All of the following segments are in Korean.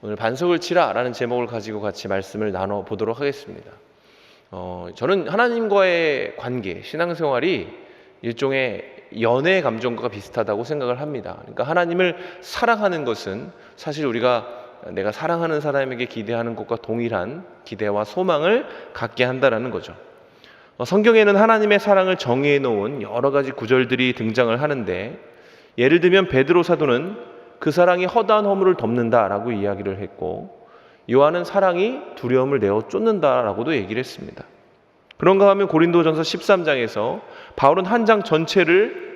오늘 반석을 치라라는 제목을 가지고 같이 말씀을 나눠보도록 하겠습니다. 저는 하나님과의 관계, 신앙생활이 일종의 연애 감정과 비슷하다고 생각을 합니다. 그러니까 하나님을 사랑하는 것은 사실 우리가 내가 사랑하는 사람에게 기대하는 것과 동일한 기대와 소망을 갖게 한다라는 거죠. 성경에는 하나님의 사랑을 정의해 놓은 여러 가지 구절들이 등장을 하는데, 예를 들면 베드로 사도는 그 사랑이 허다한 허물을 덮는다라고 이야기를 했고, 요한은 사랑이 두려움을 내어 쫓는다라고도 얘기를 했습니다. 그런가 하면 고린도전서 13장에서 바울은 한 장 전체를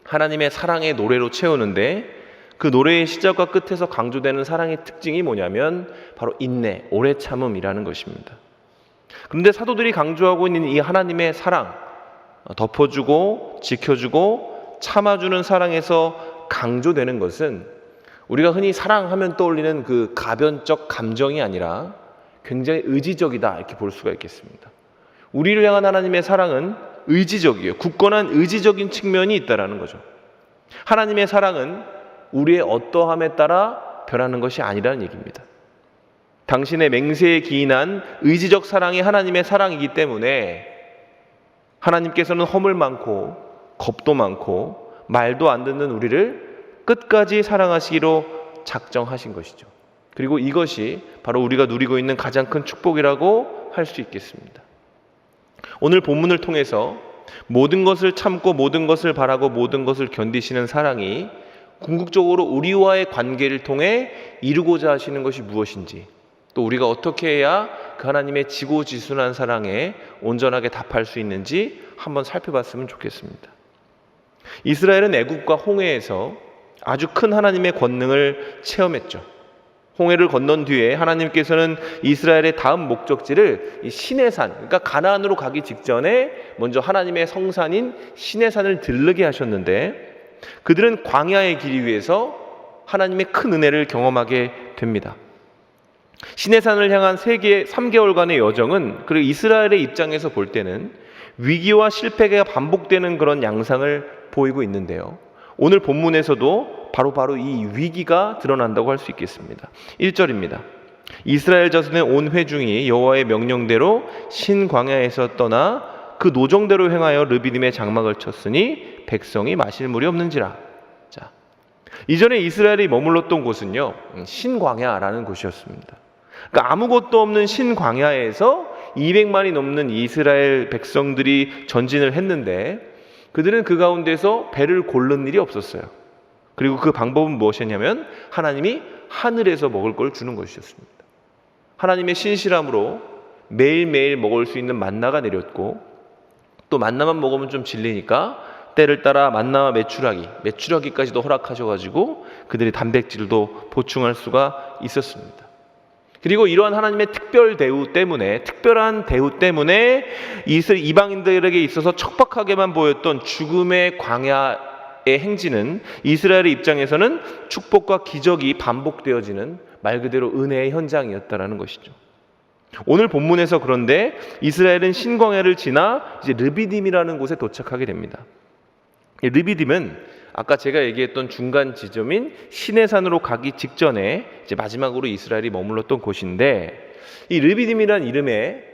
하나님의 사랑의 노래로 채우는데, 그 노래의 시작과 끝에서 강조되는 사랑의 특징이 뭐냐면 바로 인내, 오래 참음이라는 것입니다. 그런데 사도들이 강조하고 있는 이 하나님의 사랑, 덮어주고 지켜주고 참아주는 사랑에서 강조되는 것은 우리가 흔히 사랑하면 떠올리는 그 가변적 감정이 아니라 굉장히 의지적이다, 이렇게 볼 수가 있겠습니다. 우리를 향한 하나님의 사랑은 의지적이에요. 굳건한 의지적인 측면이 있다라는 거죠. 하나님의 사랑은 우리의 어떠함에 따라 변하는 것이 아니라는 얘기입니다. 당신의 맹세에 기인한 의지적 사랑이 하나님의 사랑이기 때문에 하나님께서는 허물 많고 겁도 많고 말도 안 듣는 우리를 끝까지 사랑하시기로 작정하신 것이죠. 그리고 이것이 바로 우리가 누리고 있는 가장 큰 축복이라고 할 수 있겠습니다. 오늘 본문을 통해서 모든 것을 참고 모든 것을 바라고 모든 것을 견디시는 사랑이 궁극적으로 우리와의 관계를 통해 이루고자 하시는 것이 무엇인지, 또 우리가 어떻게 해야 그 하나님의 지고지순한 사랑에 온전하게 답할 수 있는지 한번 살펴봤으면 좋겠습니다. 이스라엘은 애굽과 홍해에서 아주 큰 하나님의 권능을 체험했죠. 홍해를 건넌 뒤에 하나님께서는 이스라엘의 다음 목적지를 이 시내산, 그러니까 가나안으로 가기 직전에 먼저 하나님의 성산인 시내산을 들르게 하셨는데, 그들은 광야의 길 위에서 하나님의 큰 은혜를 경험하게 됩니다. 시내산을 향한 3개월간의 여정은, 그리고 이스라엘의 입장에서 볼 때는 위기와 실패가 반복되는 그런 양상을 보이고 있는데요, 오늘 본문에서도 바로 이 위기가 드러난다고 할 수 있겠습니다. 1절입니다. 이스라엘 자손의 온 회중이 여호와의 명령대로 신광야에서 떠나 그 노정대로 행하여 르비딤의 장막을 쳤으니 백성이 마실 물이 없는지라. 자, 이전에 이스라엘이 머물렀던 곳은요, 신광야라는 곳이었습니다. 그러니까 아무것도 없는 신광야에서 200만이 넘는 이스라엘 백성들이 전진을 했는데, 그들은 그 가운데서 배를 고른 일이 없었어요. 그리고 그 방법은 무엇이었냐면 하나님이 하늘에서 먹을 걸 주는 것이었습니다. 하나님의 신실함으로 매일매일 먹을 수 있는 만나가 내렸고, 또 만나만 먹으면 좀 질리니까 때를 따라 만나와 메추라기까지도 허락하셔가지고 그들이 단백질도 보충할 수가 있었습니다. 그리고 이러한 하나님의 특별한 대우 때문에 이방인들에게 있어서 척박하게만 보였던 죽음의 광야의 행진은 이스라엘의 입장에서는 축복과 기적이 반복되어지는 말 그대로 은혜의 현장이었다라는 것이죠. 오늘 본문에서 그런데 이스라엘은 신광야를 지나 이제 르비딤이라는 곳에 도착하게 됩니다. 이 르비딤은 아까 제가 얘기했던 중간 지점인 시내산으로 가기 직전에 이제 마지막으로 이스라엘이 머물렀던 곳인데, 이 르비딤이라는 이름에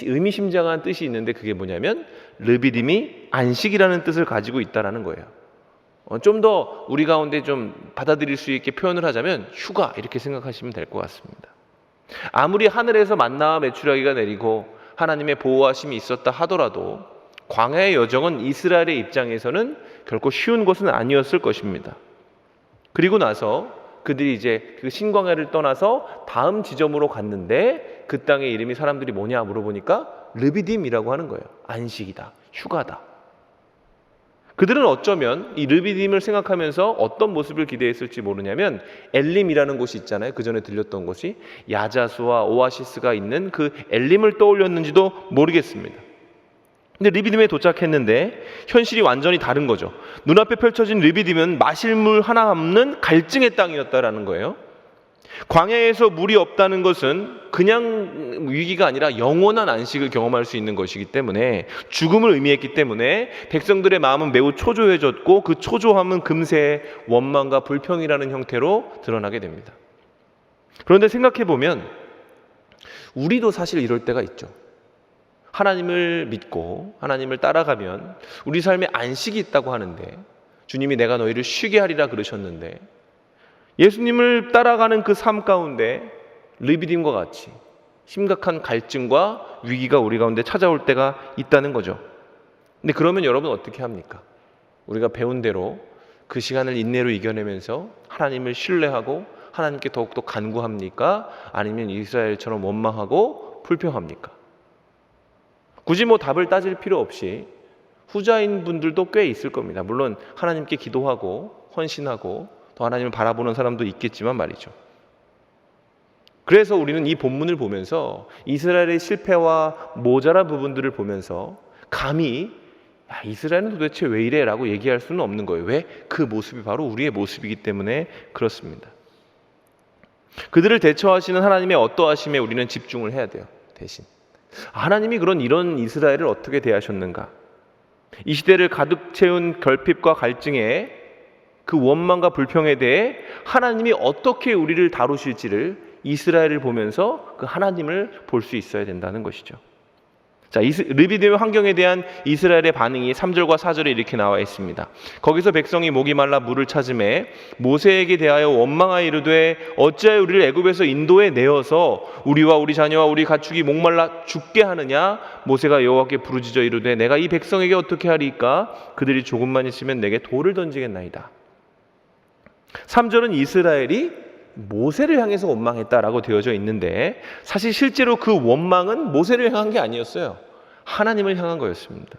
의미심장한 뜻이 있는데, 그게 뭐냐면 르비딤이 안식이라는 뜻을 가지고 있다라는 거예요. 좀 더 우리 가운데 좀 받아들일 수 있게 표현을 하자면 휴가, 이렇게 생각하시면 될 것 같습니다. 아무리 하늘에서 만나와 메추라기가 내리고 하나님의 보호하심이 있었다 하더라도 광야의 여정은 이스라엘의 입장에서는 결코 쉬운 것은 아니었을 것입니다. 그리고 나서 그들이 이제 그 신광야를 떠나서 다음 지점으로 갔는데, 그 땅의 이름이 사람들이 뭐냐 물어보니까 르비딤이라고 하는 거예요. 안식이다, 휴가다. 그들은 어쩌면 이 르비딤을 생각하면서 어떤 모습을 기대했을지 모르냐면, 엘림이라는 곳이 있잖아요. 그 전에 들렸던 곳이 야자수와 오아시스가 있는 그 엘림을 떠올렸는지도 모르겠습니다. 근데 르비딤에 도착했는데 현실이 완전히 다른 거죠. 눈앞에 펼쳐진 르비딤은 마실 물 하나 없는 갈증의 땅이었다라는 거예요. 광야에서 물이 없다는 것은 그냥 위기가 아니라 영원한 안식을 경험할 수 있는 것이기 때문에, 죽음을 의미했기 때문에 백성들의 마음은 매우 초조해졌고, 그 초조함은 금세 원망과 불평이라는 형태로 드러나게 됩니다. 그런데 생각해 보면 우리도 사실 이럴 때가 있죠. 하나님을 믿고 하나님을 따라가면 우리 삶에 안식이 있다고 하는데, 주님이 내가 너희를 쉬게 하리라 그러셨는데, 예수님을 따라가는 그 삶 가운데 르비딤과 같이 심각한 갈증과 위기가 우리 가운데 찾아올 때가 있다는 거죠. 근데 그러면 여러분 어떻게 합니까? 우리가 배운 대로 그 시간을 인내로 이겨내면서 하나님을 신뢰하고 하나님께 더욱더 간구합니까? 아니면 이스라엘처럼 원망하고 불평합니까? 굳이 답을 따질 필요 없이 후자인 분들도 꽤 있을 겁니다. 물론 하나님께 기도하고 헌신하고 또 하나님을 바라보는 사람도 있겠지만 말이죠. 그래서 우리는 이 본문을 보면서 이스라엘의 실패와 모자란 부분들을 보면서 감히 이스라엘은 도대체 왜 이래? 라고 얘기할 수는 없는 거예요. 왜? 그 모습이 바로 우리의 모습이기 때문에 그렇습니다. 그들을 대처하시는 하나님의 어떠하심에 우리는 집중을 해야 돼요. 대신 하나님이 이런 이스라엘을 어떻게 대하셨는가? 이 시대를 가득 채운 결핍과 갈증에 그 원망과 불평에 대해 하나님이 어떻게 우리를 다루실지를 이스라엘을 보면서 그 하나님을 볼 수 있어야 된다는 것이죠. 자, 르비딤의 환경에 대한 이스라엘의 반응이 3절과 4절에 이렇게 나와 있습니다. 거기서 백성이 목이 말라 물을 찾음에 모세에게 대하여 원망하여 이르되 어찌하여 우리를 애굽에서 인도에 내어서 우리와 우리 자녀와 우리 가축이 목말라 죽게 하느냐? 모세가 여호와께 부르짖어 이르되 내가 이 백성에게 어떻게 하리까? 그들이 조금만 있으면 내게 돌을 던지겠나이다. 3절은 이스라엘이 모세를 향해서 원망했다라고 되어져 있는데, 사실 실제로 그 원망은 모세를 향한 게 아니었어요. 하나님을 향한 거였습니다.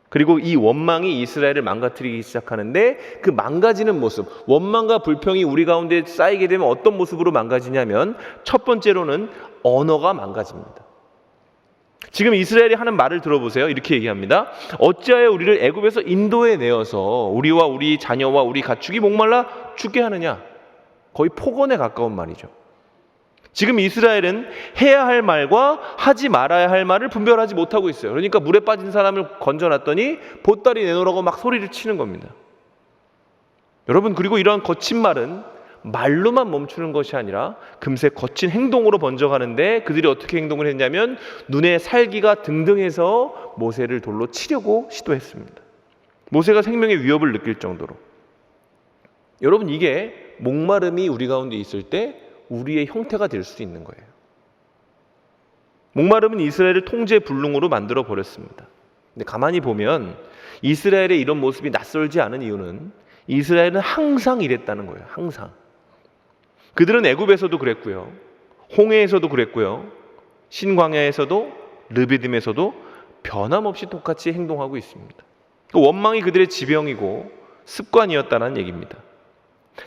그리고 이 원망이 이스라엘을 망가뜨리기 시작하는데, 그 망가지는 모습, 원망과 불평이 우리 가운데 쌓이게 되면 어떤 모습으로 망가지냐면, 첫 번째로는 언어가 망가집니다. 지금 이스라엘이 하는 말을 들어보세요. 이렇게 얘기합니다. 어찌하여 우리를 애굽에서 인도에 내어서 우리와 우리 자녀와 우리 가축이 목말라 죽게 하느냐? 거의 폭언에 가까운 말이죠. 지금 이스라엘은 해야 할 말과 하지 말아야 할 말을 분별하지 못하고 있어요. 그러니까 물에 빠진 사람을 건져놨더니 보따리 내놓으라고 막 소리를 치는 겁니다. 여러분, 그리고 이러한 거친 말은 말로만 멈추는 것이 아니라 금세 거친 행동으로 번져가는데, 그들이 어떻게 행동을 했냐면 눈에 살기가 등등해서 모세를 돌로 치려고 시도했습니다. 모세가 생명의 위협을 느낄 정도로. 여러분, 이게 목마름이 우리 가운데 있을 때 우리의 형태가 될 수 있는 거예요. 목마름은 이스라엘을 통제 불능으로 만들어 버렸습니다. 근데 가만히 보면 이스라엘의 이런 모습이 낯설지 않은 이유는 이스라엘은 항상 이랬다는 거예요. 항상. 그들은 애굽에서도 그랬고요, 홍해에서도 그랬고요, 신광야에서도 르비딤에서도 변함없이 똑같이 행동하고 있습니다. 원망이 그들의 지병이고 습관이었다는 얘기입니다.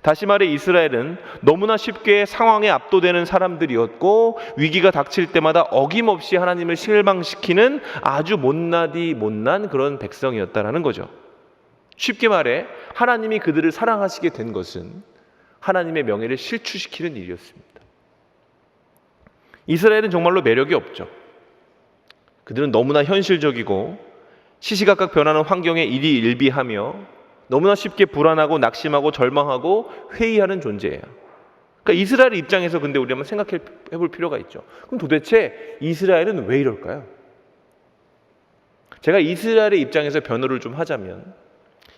다시 말해 이스라엘은 너무나 쉽게 상황에 압도되는 사람들이었고, 위기가 닥칠 때마다 어김없이 하나님을 실망시키는 아주 못나디 못난 그런 백성이었다라는 거죠. 쉽게 말해 하나님이 그들을 사랑하시게 된 것은 하나님의 명예를 실추시키는 일이었습니다. 이스라엘은 정말로 매력이 없죠. 그들은 너무나 현실적이고 시시각각 변하는 환경에 일희일비하며 너무나 쉽게 불안하고 낙심하고 절망하고 회의하는 존재예요. 그러니까 이스라엘 입장에서 근데 우리 한번 생각해 볼 필요가 있죠. 그럼 도대체 이스라엘은 왜 이럴까요? 제가 이스라엘의 입장에서 변호를 좀 하자면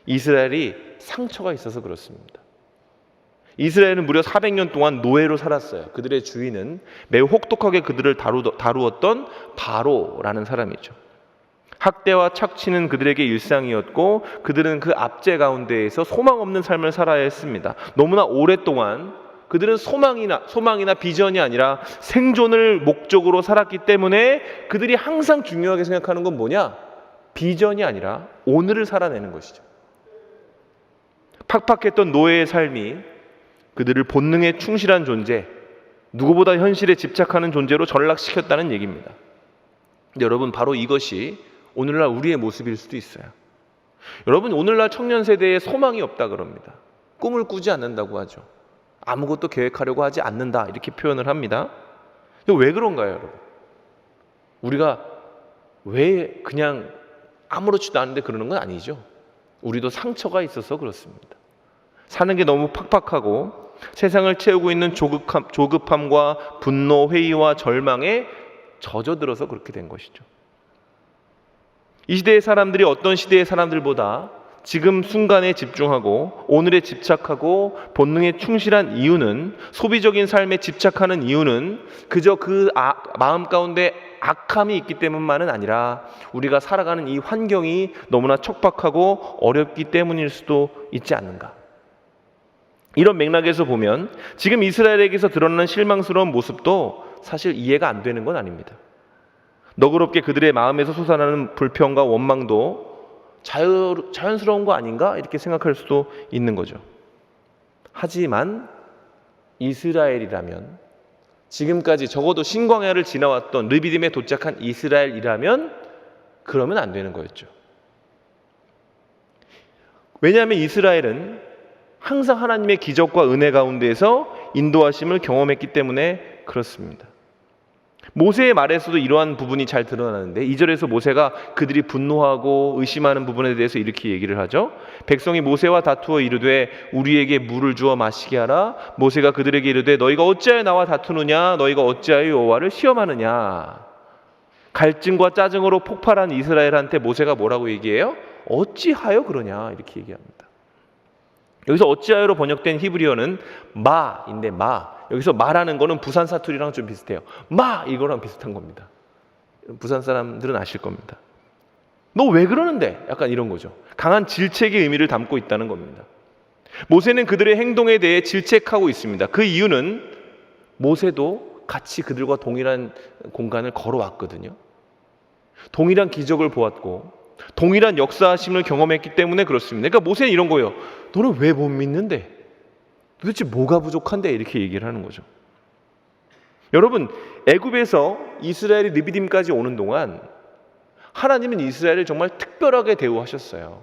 이스라엘이 상처가 있어서 그렇습니다. 이스라엘은 무려 400년 동안 노예로 살았어요. 그들의 주인은 매우 혹독하게 그들을 다루었던 바로라는 사람이죠. 학대와 착취는 그들에게 일상이었고, 그들은 그 압제 가운데에서 소망 없는 삶을 살아야 했습니다. 너무나 오랫동안 그들은 소망이나 비전이 아니라 생존을 목적으로 살았기 때문에 그들이 항상 중요하게 생각하는 건 뭐냐? 비전이 아니라 오늘을 살아내는 것이죠. 팍팍했던 노예의 삶이 그들을 본능에 충실한 존재, 누구보다 현실에 집착하는 존재로 전락시켰다는 얘기입니다. 근데 여러분, 바로 이것이 오늘날 우리의 모습일 수도 있어요. 여러분, 오늘날 청년 세대에 소망이 없다 그럽니다. 꿈을 꾸지 않는다고 하죠. 아무것도 계획하려고 하지 않는다, 이렇게 표현을 합니다. 왜 그런가요, 여러분? 우리가 왜 그냥 아무렇지도 않은데 그러는 건 아니죠. 우리도 상처가 있어서 그렇습니다. 사는 게 너무 팍팍하고 세상을 채우고 있는 조급함과 분노, 회의와 절망에 젖어들어서 그렇게 된 것이죠. 이 시대의 사람들이 어떤 시대의 사람들보다 지금 순간에 집중하고 오늘에 집착하고 본능에 충실한 이유는, 소비적인 삶에 집착하는 이유는 그저 마음 가운데 악함이 있기 때문만은 아니라 우리가 살아가는 이 환경이 너무나 척박하고 어렵기 때문일 수도 있지 않는가. 이런 맥락에서 보면 지금 이스라엘에게서 드러나는 실망스러운 모습도 사실 이해가 안 되는 건 아닙니다. 너그럽게 그들의 마음에서 솟아나는 불평과 원망도 자연스러운 거 아닌가? 이렇게 생각할 수도 있는 거죠. 하지만 이스라엘이라면, 지금까지 적어도 신광야를 지나왔던 르비딤에 도착한 이스라엘이라면 그러면 안 되는 거였죠. 왜냐하면 이스라엘은 항상 하나님의 기적과 은혜 가운데에서 인도하심을 경험했기 때문에 그렇습니다. 모세의 말에서도 이러한 부분이 잘 드러나는데 2절에서 모세가 그들이 분노하고 의심하는 부분에 대해서 이렇게 얘기를 하죠. 백성이 모세와 다투어 이르되 우리에게 물을 주어 마시게 하라. 모세가 그들에게 이르되 너희가 어찌하여 나와 다투느냐? 너희가 어찌하여 여호와를 시험하느냐? 갈증과 짜증으로 폭발한 이스라엘한테 모세가 뭐라고 얘기해요? 어찌하여 그러냐? 이렇게 얘기합니다. 여기서 어찌하여로 번역된 히브리어는 마인데 여기서 마라는 거는 부산 사투리랑 좀 비슷해요. 이거랑 비슷한 겁니다. 부산 사람들은 아실 겁니다. 너 왜 그러는데? 약간 이런 거죠. 강한 질책의 의미를 담고 있다는 겁니다. 모세는 그들의 행동에 대해 질책하고 있습니다. 그 이유는 모세도 같이 그들과 동일한 공간을 걸어왔거든요. 동일한 기적을 보았고 동일한 역사하심을 경험했기 때문에 그렇습니다. 그러니까 모세는 이런 거예요. 너는 왜 못 믿는데? 도대체 뭐가 부족한데? 이렇게 얘기를 하는 거죠. 여러분, 애굽에서 이스라엘이 르비딤까지 오는 동안 하나님은 이스라엘을 정말 특별하게 대우하셨어요.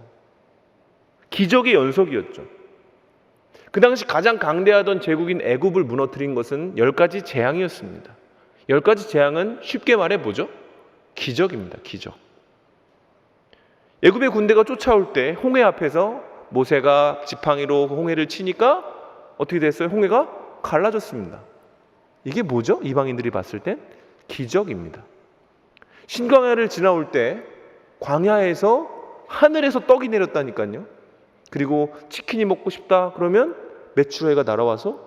기적의 연속이었죠. 그 당시 가장 강대하던 제국인 애굽을 무너뜨린 것은 10가지 재앙이었습니다. 10가지 재앙은 쉽게 말해 뭐죠? 기적입니다. 기적. 애굽의 군대가 쫓아올 때 홍해 앞에서 모세가 지팡이로 홍해를 치니까 어떻게 됐어요? 홍해가 갈라졌습니다. 이게 뭐죠? 이방인들이 봤을 땐 기적입니다. 신광야를 지나올 때 광야에서 하늘에서 떡이 내렸다니까요. 그리고 치킨이 먹고 싶다 그러면 메추라기가 날아와서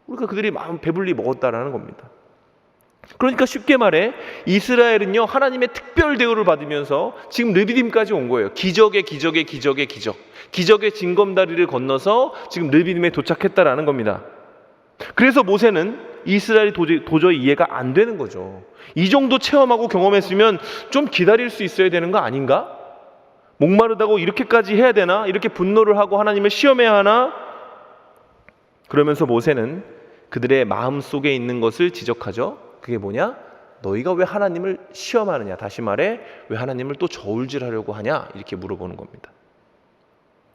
우리가 그들이 마음 배불리 먹었다라는 겁니다. 그러니까 쉽게 말해 이스라엘은요 하나님의 특별 대우를 받으면서 지금 르비딤까지 온 거예요. 기적의 징검다리를 건너서 지금 르비딤에 도착했다라는 겁니다. 그래서 모세는 이스라엘이 도저히 이해가 안 되는 거죠. 이 정도 체험하고 경험했으면 좀 기다릴 수 있어야 되는 거 아닌가? 목마르다고 이렇게까지 해야 되나? 이렇게 분노를 하고 하나님을 시험해야 하나? 그러면서 모세는 그들의 마음 속에 있는 것을 지적하죠. 그게 뭐냐? 너희가 왜 하나님을 시험하느냐? 다시 말해 왜 하나님을 또 저울질하려고 하냐? 이렇게 물어보는 겁니다.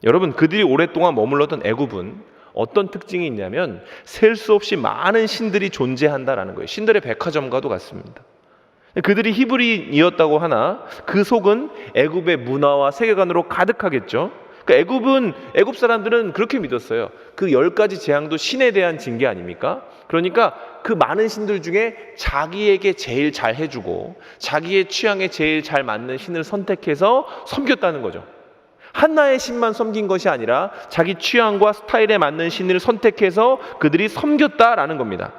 여러분, 그들이 오랫동안 머물렀던 애굽은 어떤 특징이 있냐면 셀 수 없이 많은 신들이 존재한다라는 거예요. 신들의 백화점과도 같습니다. 그들이 히브리인이었다고 하나 그 속은 애굽의 문화와 세계관으로 가득하겠죠. 그러니까 애굽 사람들은 그렇게 믿었어요. 그 10가지 재앙도 신에 대한 징계 아닙니까? 그러니까 그 많은 신들 중에 자기에게 제일 잘 해주고 자기의 취향에 제일 잘 맞는 신을 선택해서 섬겼다는 거죠. 한나의 신만 섬긴 것이 아니라 자기 취향과 스타일에 맞는 신을 선택해서 그들이 섬겼다라는 겁니다.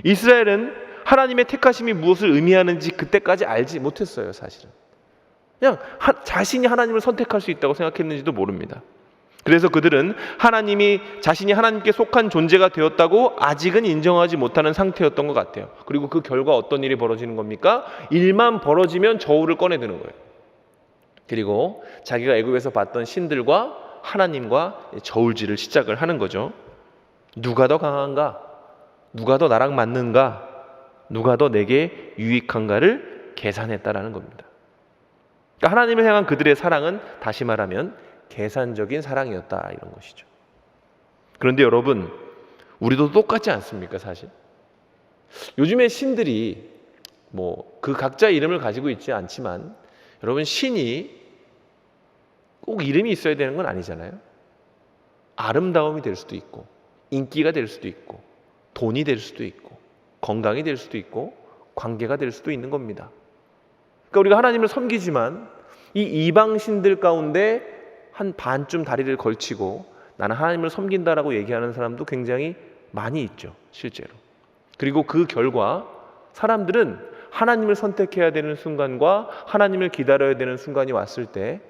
이스라엘은 하나님의 택하심이 무엇을 의미하는지 그때까지 알지 못했어요. 사실은 그냥 자신이 하나님을 선택할 수 있다고 생각했는지도 모릅니다. 그래서 그들은 자신이 하나님께 속한 존재가 되었다고 아직은 인정하지 못하는 상태였던 것 같아요. 그리고 그 결과 어떤 일이 벌어지는 겁니까? 일만 벌어지면 저울을 꺼내드는 거예요. 그리고 자기가 애굽에서 봤던 신들과 하나님과 저울질을 시작을 하는 거죠. 누가 더 강한가? 누가 더 나랑 맞는가? 누가 더 내게 유익한가를 계산했다라는 겁니다. 그러니까 하나님을 향한 그들의 사랑은 다시 말하면 계산적인 사랑이었다 이런 것이죠. 그런데 여러분, 우리도 똑같지 않습니까? 사실 요즘에 신들이 그 각자의 이름을 가지고 있지 않지만 여러분, 신이 꼭 이름이 있어야 되는 건 아니잖아요. 아름다움이 될 수도 있고, 인기가 될 수도 있고, 돈이 될 수도 있고, 건강이 될 수도 있고, 관계가 될 수도 있는 겁니다. 그러니까 우리가 하나님을 섬기지만 이 이방신들 가운데 한 반쯤 다리를 걸치고 나는 하나님을 섬긴다라고 얘기하는 사람도 굉장히 많이 있죠, 실제로. 그리고 그 결과 사람들은 하나님을 선택해야 되는 순간과 하나님을 기다려야 되는 순간이 왔을 때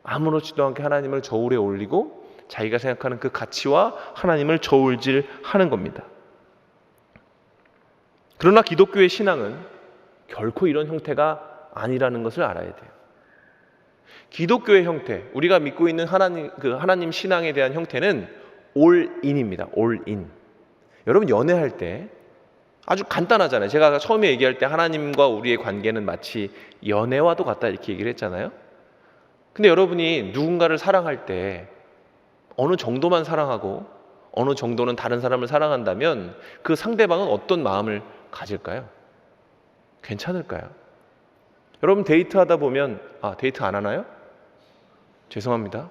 아무렇지도 않게 하나님을 저울에 올리고 자기가 생각하는 그 가치와 하나님을 저울질하는 겁니다. 그러나 기독교의 신앙은 결코 이런 형태가 아니라는 것을 알아야 돼요. 기독교의 형태, 우리가 믿고 있는 하나님 신앙에 대한 형태는 올인입니다. 올인. 여러분 연애할 때 아주 간단하잖아요. 제가 처음에 얘기할 때 하나님과 우리의 관계는 마치 연애와도 같다 이렇게 얘기를 했잖아요. 근데 여러분이 누군가를 사랑할 때 어느 정도만 사랑하고 어느 정도는 다른 사람을 사랑한다면 그 상대방은 어떤 마음을 가질까요? 괜찮을까요? 여러분 데이트하다 보면 데이트 안 하나요? 죄송합니다.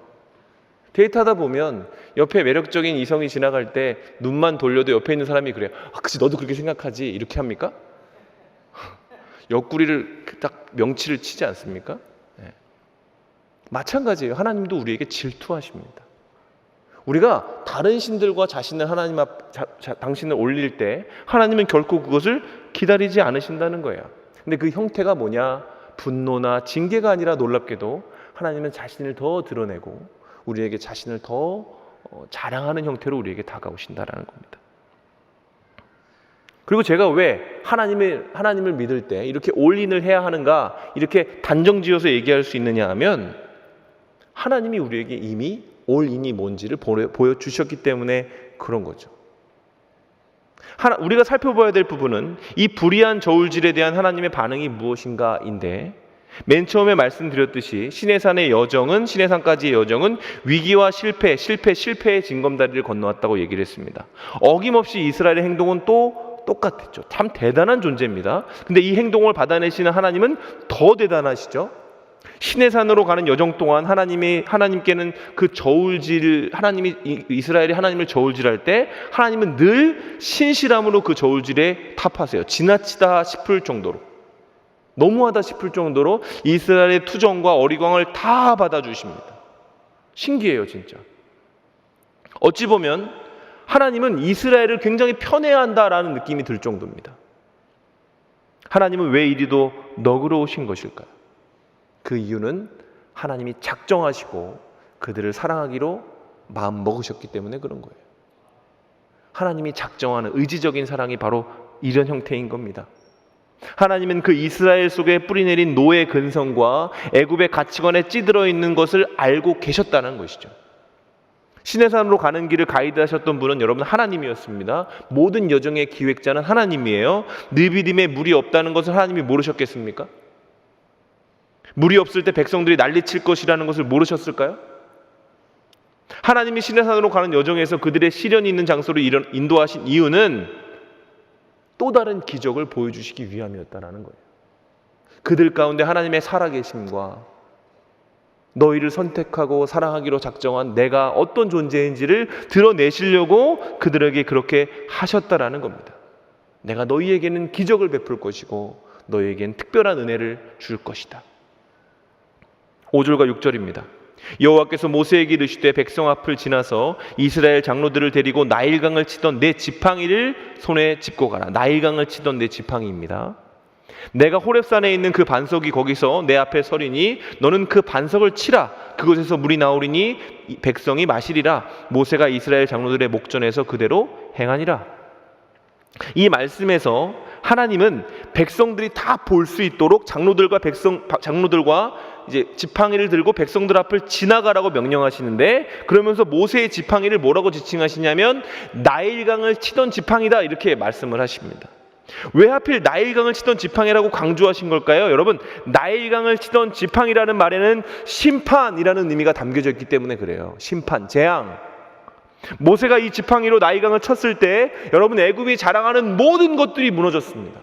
데이트하다 보면 옆에 매력적인 이성이 지나갈 때 눈만 돌려도 옆에 있는 사람이 그래요. 그치 너도 그렇게 생각하지? 이렇게 합니까? 옆구리를 딱 명치를 치지 않습니까? 네. 마찬가지예요. 하나님도 우리에게 질투하십니다. 우리가 다른 신들과 자신을 하나님 당신을 올릴 때 하나님은 결코 그것을 기다리지 않으신다는 거예요. 근데 그 형태가 뭐냐? 분노나 징계가 아니라 놀랍게도 하나님은 자신을 더 드러내고 우리에게 자신을 더 자랑하는 형태로 우리에게 다가오신다라는 겁니다. 그리고 제가 왜 하나님을 믿을 때 이렇게 올인을 해야 하는가 이렇게 단정지어서 얘기할 수 있느냐 하면 하나님이 우리에게 이미 올인이 뭔지를 보여주셨기 때문에 그런 거죠. 우리가 살펴봐야 될 부분은 이 불의한 저울질에 대한 하나님의 반응이 무엇인가인데 맨 처음에 말씀드렸듯이 시내산의 여정은 시내산까지의 여정은 위기와 실패의 징검다리를 건너왔다고 얘기를 했습니다. 어김없이 이스라엘의 행동은 또 똑같았죠. 참 대단한 존재입니다. 근데 이 행동을 받아내시는 하나님은 더 대단하시죠. 시내산으로 가는 여정 동안 하나님께는 그 이스라엘이 하나님을 저울질할 때 하나님은 늘 신실함으로 그 저울질에 탑하세요. 지나치다 싶을 정도로, 너무하다 싶을 정도로 이스라엘의 투정과 어리광을 다 받아주십니다. 신기해요, 진짜. 어찌 보면 하나님은 이스라엘을 굉장히 편애한다라는 느낌이 들 정도입니다. 하나님은 왜 이리도 너그러우신 것일까요? 그 이유는 하나님이 작정하시고 그들을 사랑하기로 마음 먹으셨기 때문에 그런 거예요. 하나님이 작정하는 의지적인 사랑이 바로 이런 형태인 겁니다. 하나님은 그 이스라엘 속에 뿌리내린 노예 근성과 애굽의 가치관에 찌들어 있는 것을 알고 계셨다는 것이죠. 시내산으로 가는 길을 가이드하셨던 분은 여러분 하나님이었습니다. 모든 여정의 기획자는 하나님이에요. 느비딤에 물이 없다는 것을 하나님이 모르셨겠습니까? 물이 없을 때 백성들이 난리칠 것이라는 것을 모르셨을까요? 하나님이 시내산으로 가는 여정에서 그들의 시련이 있는 장소로 인도하신 이유는 또 다른 기적을 보여주시기 위함이었다는 거예요. 그들 가운데 하나님의 살아계심과 너희를 선택하고 사랑하기로 작정한 내가 어떤 존재인지를 드러내시려고 그들에게 그렇게 하셨다라는 겁니다. 내가 너희에게는 기적을 베풀 것이고 너희에게는 특별한 은혜를 줄 것이다. 5절과 6절입니다. 여호와께서 모세에게 이르시되 백성 앞을 지나서 이스라엘 장로들을 데리고 나일강을 치던 내 지팡이를 손에 짚고 가라. 나일강을 치던 내 지팡이입니다. 내가 호렙산에 있는 그 반석이 거기서 내 앞에 서리니 너는 그 반석을 치라. 그곳에서 물이 나오리니 백성이 마시리라. 모세가 이스라엘 장로들의 목전에서 그대로 행하니라. 이 말씀에서 하나님은 백성들이 다 볼 수 있도록 장로들과 이제 지팡이를 들고 백성들 앞을 지나가라고 명령하시는데, 그러면서 모세의 지팡이를 뭐라고 지칭하시냐면 나일강을 치던 지팡이다 이렇게 말씀을 하십니다. 왜 하필 나일강을 치던 지팡이라고 강조하신 걸까요? 여러분, 나일강을 치던 지팡이라는 말에는 심판이라는 의미가 담겨져 있기 때문에 그래요. 심판, 재앙. 모세가 이 지팡이로 나일강을 쳤을 때 여러분 애굽이 자랑하는 모든 것들이 무너졌습니다.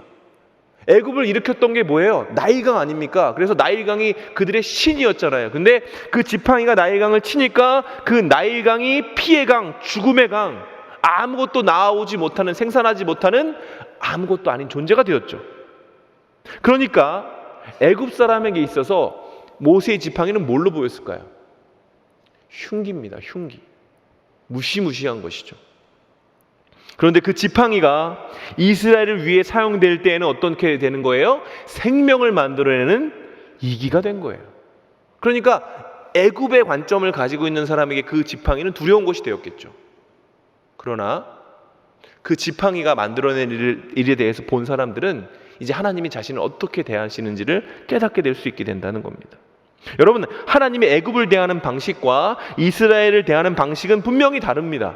애굽을 일으켰던 게 뭐예요? 나일강 아닙니까? 그래서 나일강이 그들의 신이었잖아요. 근데 그 지팡이가 나일강을 치니까 그 나일강이 피의 강, 죽음의 강, 아무것도 나오지 못하는, 생산하지 못하는 아무것도 아닌 존재가 되었죠. 그러니까 애굽 사람에게 있어서 모세의 지팡이는 뭘로 보였을까요? 흉기입니다. 흉기. 무시무시한 것이죠. 그런데 그 지팡이가 이스라엘을 위해 사용될 때에는 어떻게 되는 거예요? 생명을 만들어내는 이기가 된 거예요. 그러니까 애굽의 관점을 가지고 있는 사람에게 그 지팡이는 두려운 것이 되었겠죠. 그러나 그 지팡이가 만들어낸 일에 대해서 본 사람들은 이제 하나님이 자신을 어떻게 대하시는지를 깨닫게 될 수 있게 된다는 겁니다. 여러분, 하나님이 애굽을 대하는 방식과 이스라엘을 대하는 방식은 분명히 다릅니다.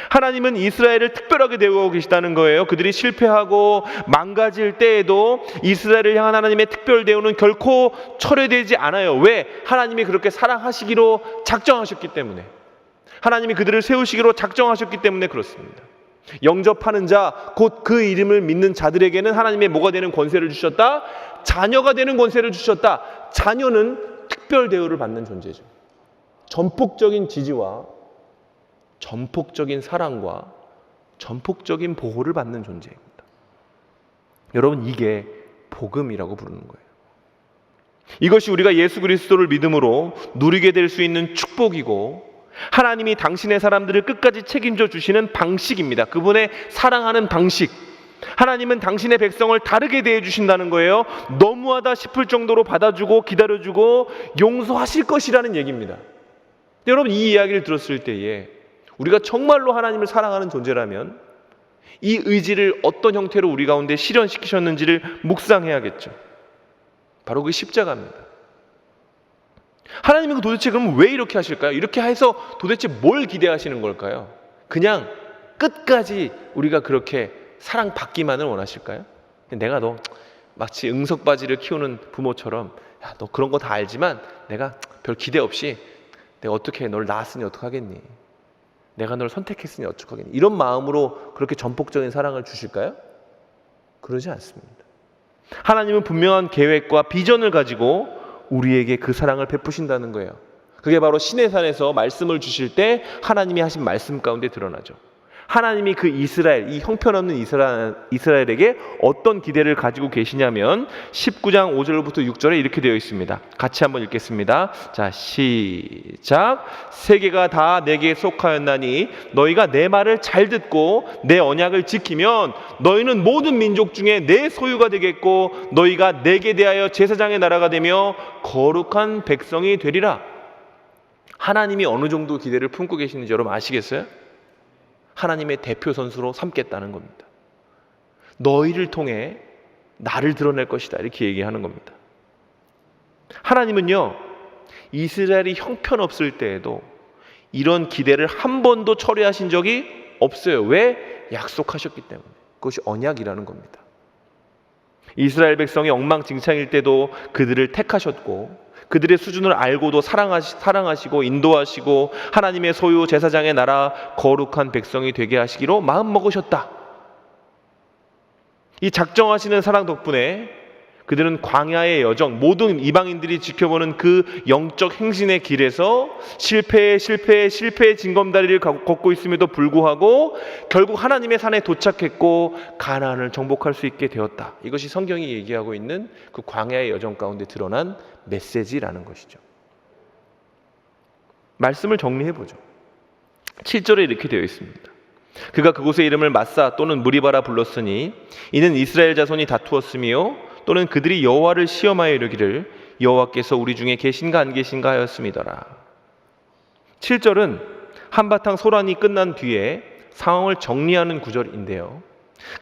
하나님은 이스라엘을 특별하게 대우하고 계시다는 거예요. 그들이 실패하고 망가질 때에도 이스라엘을 향한 하나님의 특별 대우는 결코 철회되지 않아요. 왜? 하나님이 그렇게 사랑하시기로 작정하셨기 때문에, 하나님이 그들을 세우시기로 작정하셨기 때문에 그렇습니다. 영접하는 자, 곧 그 이름을 믿는 자들에게는 하나님의 뭐가 되는 권세를 주셨다? 자녀가 되는 권세를 주셨다. 자녀는 특별 대우를 받는 존재죠. 전폭적인 지지와 전폭적인 사랑과 전폭적인 보호를 받는 존재입니다. 여러분, 이게 복음이라고 부르는 거예요. 이것이 우리가 예수 그리스도를 믿음으로 누리게 될 수 있는 축복이고, 하나님이 당신의 사람들을 끝까지 책임져 주시는 방식입니다. 그분의 사랑하는 방식. 하나님은 당신의 백성을 다르게 대해 주신다는 거예요. 너무하다 싶을 정도로 받아주고 기다려주고 용서하실 것이라는 얘기입니다. 여러분, 이 이야기를 들었을 때에 우리가 정말로 하나님을 사랑하는 존재라면 이 의지를 어떤 형태로 우리 가운데 실현시키셨는지를 묵상해야겠죠. 바로 그 십자가입니다. 하나님은 도대체 그럼 왜 이렇게 하실까요? 이렇게 해서 도대체 뭘 기대하시는 걸까요? 그냥 끝까지 우리가 그렇게 사랑받기만을 원하실까요? 내가 너 마치 응석바지를 키우는 부모처럼, 야, 너 그런 거 다 알지만 내가 별 기대 없이 내가 어떻게 널 낳았으니 어떡하겠니? 내가 널 선택했으니 어떡하겠니? 이런 마음으로 그렇게 전폭적인 사랑을 주실까요? 그러지 않습니다. 하나님은 분명한 계획과 비전을 가지고 우리에게 그 사랑을 베푸신다는 거예요. 그게 바로 시내산에서 말씀을 주실 때 하나님이 하신 말씀 가운데 드러나죠. 하나님이 그 이스라엘, 이 형편없는 이스라엘에게 어떤 기대를 가지고 계시냐면 19장 5절부터 6절에 이렇게 되어 있습니다. 같이 한번 읽겠습니다. 자, 시작. 세계가 다 내게 속하였나니 너희가 내 말을 잘 듣고 내 언약을 지키면 너희는 모든 민족 중에 내 소유가 되겠고 너희가 내게 대하여 제사장의 나라가 되며 거룩한 백성이 되리라. 하나님이 어느 정도 기대를 품고 계시는지 여러분 아시겠어요? 하나님의 대표 선수로 삼겠다는 겁니다. 너희를 통해 나를 드러낼 것이다, 이렇게 얘기하는 겁니다. 하나님은요, 이스라엘이 형편없을 때에도 이런 기대를 한 번도 철회하신 적이 없어요. 왜? 약속하셨기 때문에. 그것이 언약이라는 겁니다. 이스라엘 백성이 엉망진창일 때도 그들을 택하셨고, 그들의 수준을 알고도 사랑하시고 인도하시고 하나님의 소유 제사장의 나라 거룩한 백성이 되게 하시기로 마음먹으셨다. 이 작정하시는 사랑 덕분에 그들은 광야의 여정, 모든 이방인들이 지켜보는 그 영적 행진의 길에서 실패의 징검다리를 걷고 있음에도 불구하고 결국 하나님의 산에 도착했고 가나안을 정복할 수 있게 되었다. 이것이 성경이 얘기하고 있는 그 광야의 여정 가운데 드러난 메시지라는 것이죠. 말씀을 정리해보죠. 7절에 이렇게 되어 있습니다. 그가 그곳의 이름을 마사 또는 무리바라 불렀으니 이는 이스라엘 자손이 다투었으며 또는 그들이 여호와를 시험하여 이르기를 여호와께서 우리 중에 계신가 안 계신가 하였음이더라. 7절은 한바탕 소란이 끝난 뒤에 상황을 정리하는 구절인데요,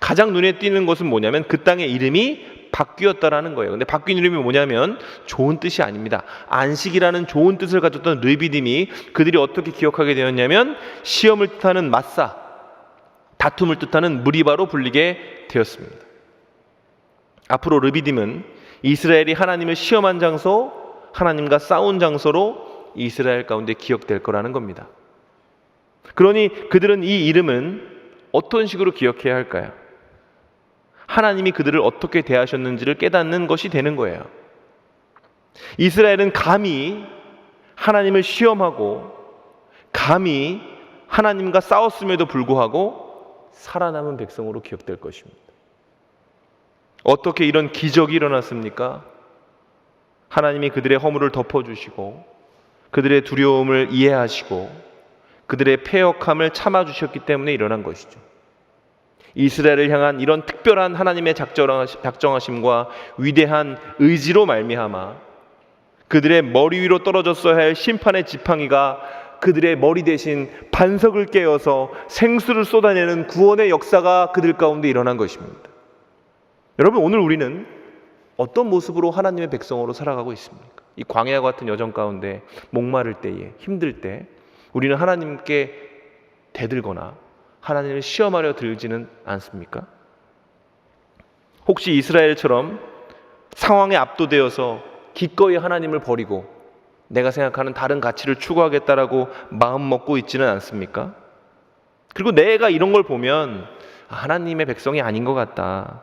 가장 눈에 띄는 것은 뭐냐면 그 땅의 이름이 바뀌었다라는 거예요. 근데 바뀐 이름이 뭐냐면 좋은 뜻이 아닙니다. 안식이라는 좋은 뜻을 가졌던 르비딤이 그들이 어떻게 기억하게 되었냐면 시험을 뜻하는 마사, 다툼을 뜻하는 무리바로 불리게 되었습니다. 앞으로 르비딤은 이스라엘이 하나님을 시험한 장소, 하나님과 싸운 장소로 이스라엘 가운데 기억될 거라는 겁니다. 그러니 그들은 이 이름은 어떤 식으로 기억해야 할까요? 하나님이 그들을 어떻게 대하셨는지를 깨닫는 것이 되는 거예요. 이스라엘은 감히 하나님을 시험하고 감히 하나님과 싸웠음에도 불구하고 살아남은 백성으로 기억될 것입니다. 어떻게 이런 기적이 일어났습니까? 하나님이 그들의 허물을 덮어주시고 그들의 두려움을 이해하시고 그들의 패역함을 참아주셨기 때문에 일어난 것이죠. 이스라엘을 향한 이런 특별한 하나님의 작정하심과 위대한 의지로 말미암아 그들의 머리 위로 떨어졌어야 할 심판의 지팡이가 그들의 머리 대신 반석을 깨어서 생수를 쏟아내는 구원의 역사가 그들 가운데 일어난 것입니다. 여러분, 오늘 우리는 어떤 모습으로 하나님의 백성으로 살아가고 있습니까? 이 광야와 같은 여정 가운데 목마를 때에, 힘들 때 우리는 하나님께 대들거나 하나님을 시험하려 들지는 않습니까? 혹시 이스라엘처럼 상황에 압도되어서 기꺼이 하나님을 버리고 내가 생각하는 다른 가치를 추구하겠다라고 마음 먹고 있지는 않습니까? 그리고 내가 이런 걸 보면 하나님의 백성이 아닌 것 같다,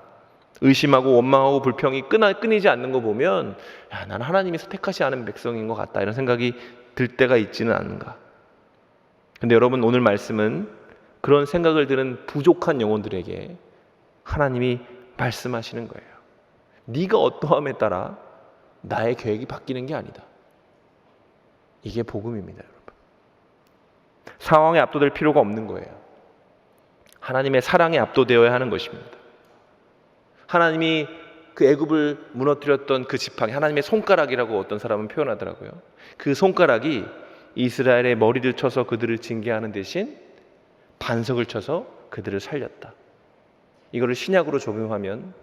의심하고 원망하고 불평이 끊이지 않는 거 보면 나는 하나님이 선택하지 않은 백성인 것 같다, 이런 생각이 들 때가 있지는 않은가. 근데 여러분, 오늘 말씀은 그런 생각을 드는 부족한 영혼들에게 하나님이 말씀하시는 거예요. 네가 어떠함에 따라 나의 계획이 바뀌는 게 아니다. 이게 복음입니다, 여러분. 상황에 압도될 필요가 없는 거예요. 하나님의 사랑에 압도되어야 하는 것입니다. 하나님이 그 애굽을 무너뜨렸던 그 지팡이, 하나님의 손가락이라고 어떤 사람은 표현하더라고요. 그 손가락이 이스라엘의 머리를 쳐서 그들을 징계하는 대신 반석을 쳐서 그들을 살렸다. 이거를 신약으로 적용하면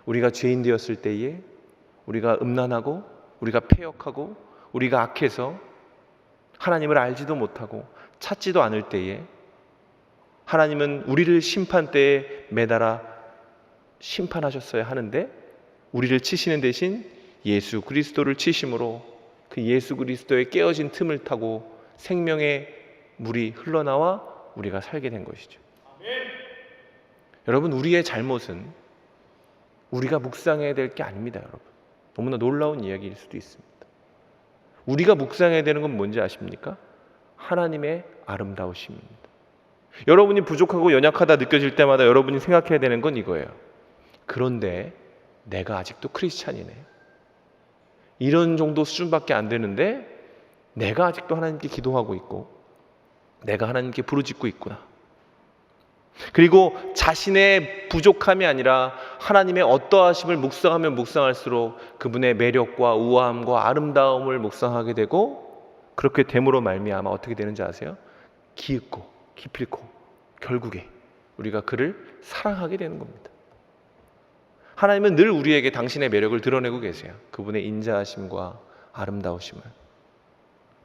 우리가 죄인 되었을 때에 우리가 음란하고 우리가 패역하고 우리가 악해서 하나님을 알지도 못하고 찾지도 않을 때에 하나님은 우리를 심판대에 매달아 심판하셨어야 하는데 우리를 치시는 대신 예수 그리스도를 치심으로 그 예수 그리스도의 깨어진 틈을 타고 생명의 물이 흘러나와 우리가 살게 된 것이죠. 아멘. 여러분, 우리의 잘못은 우리가 묵상해야 될 게 아닙니다. 여러분, 너무나 놀라운 이야기일 수도 있습니다. 우리가 묵상해야 되는 건 뭔지 아십니까? 하나님의 아름다우심입니다. 여러분이 부족하고 연약하다 느껴질 때마다 여러분이 생각해야 되는 건 이거예요. 그런데 내가 아직도 크리스찬이네. 이런 정도 수준밖에 안 되는데 내가 아직도 하나님께 기도하고 있고 내가 하나님께 부르짖고 있구나. 그리고 자신의 부족함이 아니라 하나님의 어떠하심을 묵상하면 묵상할수록 그분의 매력과 우아함과 아름다움을 묵상하게 되고, 그렇게 됨으로 말미암아 어떻게 되는지 아세요? 기읒고 기필코 결국에 우리가 그를 사랑하게 되는 겁니다. 하나님은 늘 우리에게 당신의 매력을 드러내고 계세요. 그분의 인자하심과 아름다우심을.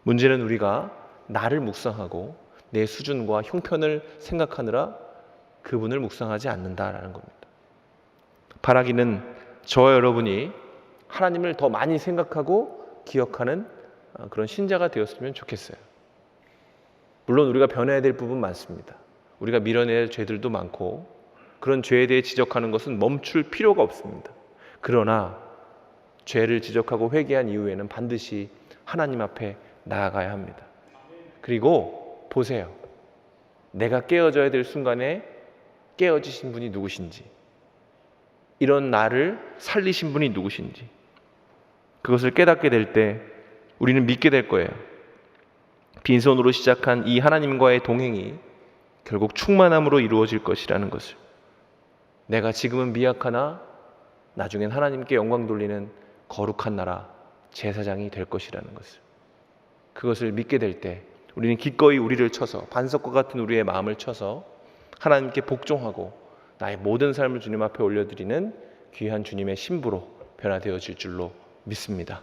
문제는 우리가 나를 묵상하고 내 수준과 형편을 생각하느라 그분을 묵상하지 않는다라는 겁니다. 바라기는 저와 여러분이 하나님을 더 많이 생각하고 기억하는 그런 신자가 되었으면 좋겠어요. 물론 우리가 변해야 될 부분 많습니다. 우리가 밀어내야 할 죄들도 많고 그런 죄에 대해 지적하는 것은 멈출 필요가 없습니다. 그러나 죄를 지적하고 회개한 이후에는 반드시 하나님 앞에 나아가야 합니다. 그리고 보세요. 내가 깨어져야 될 순간에 깨어지신 분이 누구신지, 이런 나를 살리신 분이 누구신지, 그것을 깨닫게 될 때 우리는 믿게 될 거예요. 빈손으로 시작한 이 하나님과의 동행이 결국 충만함으로 이루어질 것이라는 것을, 내가 지금은 미약하나 나중엔 하나님께 영광 돌리는 거룩한 나라 제사장이 될 것이라는 것을, 그것을 믿게 될 때 우리는 기꺼이 우리를 쳐서, 반석과 같은 우리의 마음을 쳐서 하나님께 복종하고 나의 모든 삶을 주님 앞에 올려드리는 귀한 주님의 신부로 변화되어질 줄로 믿습니다.